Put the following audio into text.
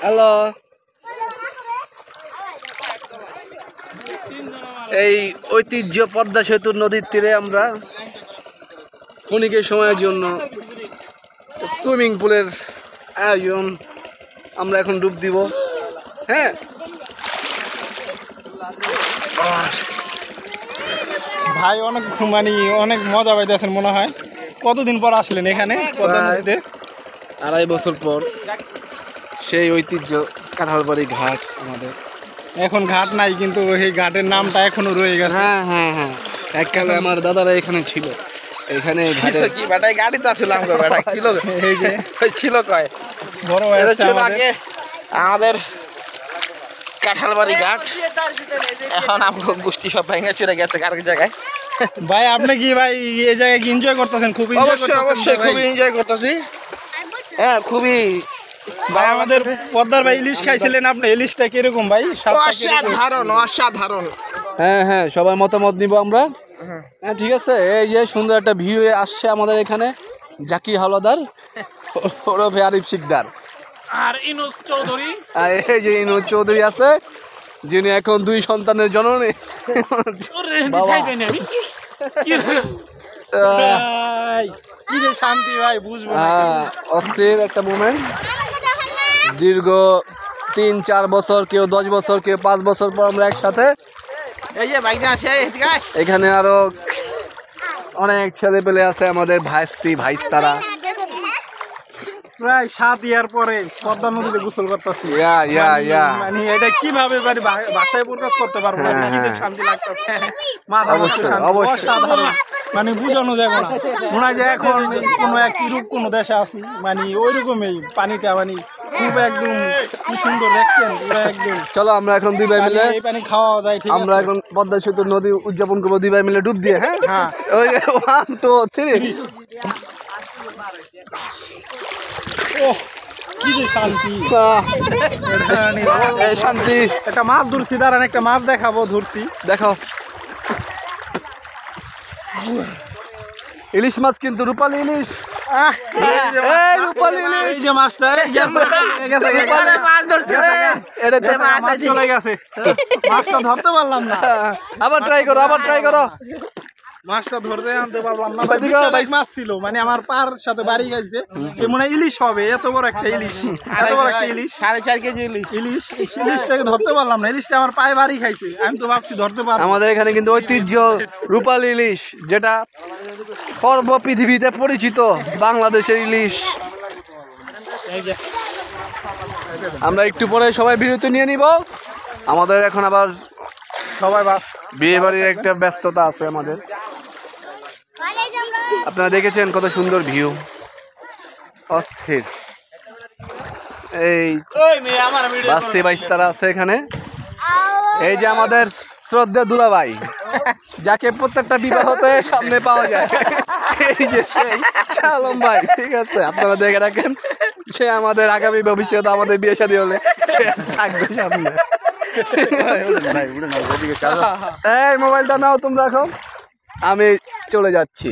Hello. এই ঐতিহ্য পদ্মা সেতুর নদীর তীরে আমরা ক্ষণিকের সময়ের জন্য সুইমিং পুলের আয়োজন। আমরা এখন ডুব দিব। হ্যাঁ, ভাই অনেক অনেক মজা পাইতেছেন মনে হয়। কতদিন পর আসলেন এখানে? 2.5 বছর পর। সেই ঐতিহ্য কাঁঠালবাড়ি ঘাট আমাদের। এখন ঘাট নাই, কিন্তু এই ঘাটের নামটা এখনো রয়ে গেছে। হ্যাঁ হ্যাঁ হ্যাঁ, এককালে আমার দাদারা এখানে ছিল। এখানে ঘাটে কি বেটাই গাড়ি তো ছিল আমাদের বেটা ছিল। এই যে ছিল কয় বড় ভাই ছিল আগে আমাদের কাঁঠালবাড়ি ঘাট। এখন আমাকে গোষ্ঠী সব ভেঙে চলে গেছে আরেক জায়গায়। ভাই আপনি কি ভাই এই জায়গায় কি এনজয় করতেছেন? খুব অবশ্যই খুবই এনজয় করতেছি। হ্যাঁ খুবই ভাই। আমাদের পদ্মার ভাই ইলিশ খাইছিলেন আপনি, ইলিশটা কিরকম ভাই? অসাধারণ। হ্যাঁ হ্যাঁ, সবাই মতামত নিব আমরা। হ্যাঁ ঠিক আছে। এই যে সুন্দর একটা ভিউ আসছে আমাদের এখানে। জাকির হাওলাদার ওরফে আরিফ শিকদার আর ইনুস চৌধুরী। আর এই যে ইনুস চৌধুরী আছে, যিনি এখন 2 সন্তানের জননী। কি যে শান্তি ভাই, বুঝবো না। অস্থির একটা মোমেন্ট। দীর্ঘ 3-4 বছর, কেউ 10 বছর, কেউ 5 বছর পর আমরা একসাথে। এই যে বাইকটা আছে এখানে আরো অনেক ছেলে পেলে আছে, আমাদের ভাইস্তারা। প্রায় 7 ইয়ার পরে পদ্মা নদীতে গোসল করতেছি। মানে এটা কিভাবে ভাষায় প্রকাশ করতে পারবো না। কি যে শান্তি লাগতেছে, মাথা অসাধারণ। মানে বুঝানো যাবে না। মনে হয় যে এখন কোনো এক ইউরোপ কোনো দেশে আছি। মানে ওইরকমই পানিটা, মানে খুব একদম কি সুন্দর দেখছেন পুরো একদম। চলো আমরা এখন 2 ভাই মিলে এই পানি খাওয়া যায়। ঠিক আমরা এখন পদ্মা সেতুর নদী উদযাপন করবো 2 ভাই মিলে ডুব দিয়ে। হ্যাঁ, ওই 1 2 3। কি যে শান্তি, শান্তি। একটা মাছ ধরছি, দাঁড়ান একটা মাছ দেখাবো। ধরছি, দেখো ইলিশ মাছ, কিন্তু রূপালী ইলিশ। রূপালী ইলিশ, এই যে মাছটা মাছ চলে গেছে, মাছটা ধরতে পারলাম না। আবার ট্রাই করো। মাছটা ধরতে আনতে পারলাম না। মাছ ছিল, মানে আমার পার সাথে বাড়ি গেছে। মনে হয় ইলিশ হবে, এত বড় একটা ইলিশ, 4.5 কেজি ইলিশটাকে ধরতে পারলাম না। ইলিশটা আমার পায়ে বাড়ি খাইছে। আমি তো ভাবছি ধরতে পারবো। আমাদের এখানে কিন্তু ঐতিহ্য রূপালী ইলিশ, যেটা সর্ব পৃথিবীতে পরিচিত বাংলাদেশের ইলিশ। আমরা একটু পরে সবাই বিরতি নিয়ে নিব। আমাদের এখন আবার সবাই বিয়ে বাড়ির একটা ব্যস্ততা আছে আমাদের। আপনারা দেখেছেন কত সুন্দর ভিউ, অস্থির। এই বাইস্তারা আছে এখানে। এই যে আমাদের শ্রদ্ধা দুলাভাই, যাকে প্রত্যেকটা বিবাহতে সামনে পাওয়া যায়। এই যে শালম ভাই, ঠিক আছে, আপনারা দেখে রাখেন। সে আমাদের আগামী ভবিষ্যতে আমাদের বিয়ে শাদী হলে সে থাকবে সামনে। এই মোবাইলটা নাও তোমরা, এখন আমি চলে যাচ্ছি।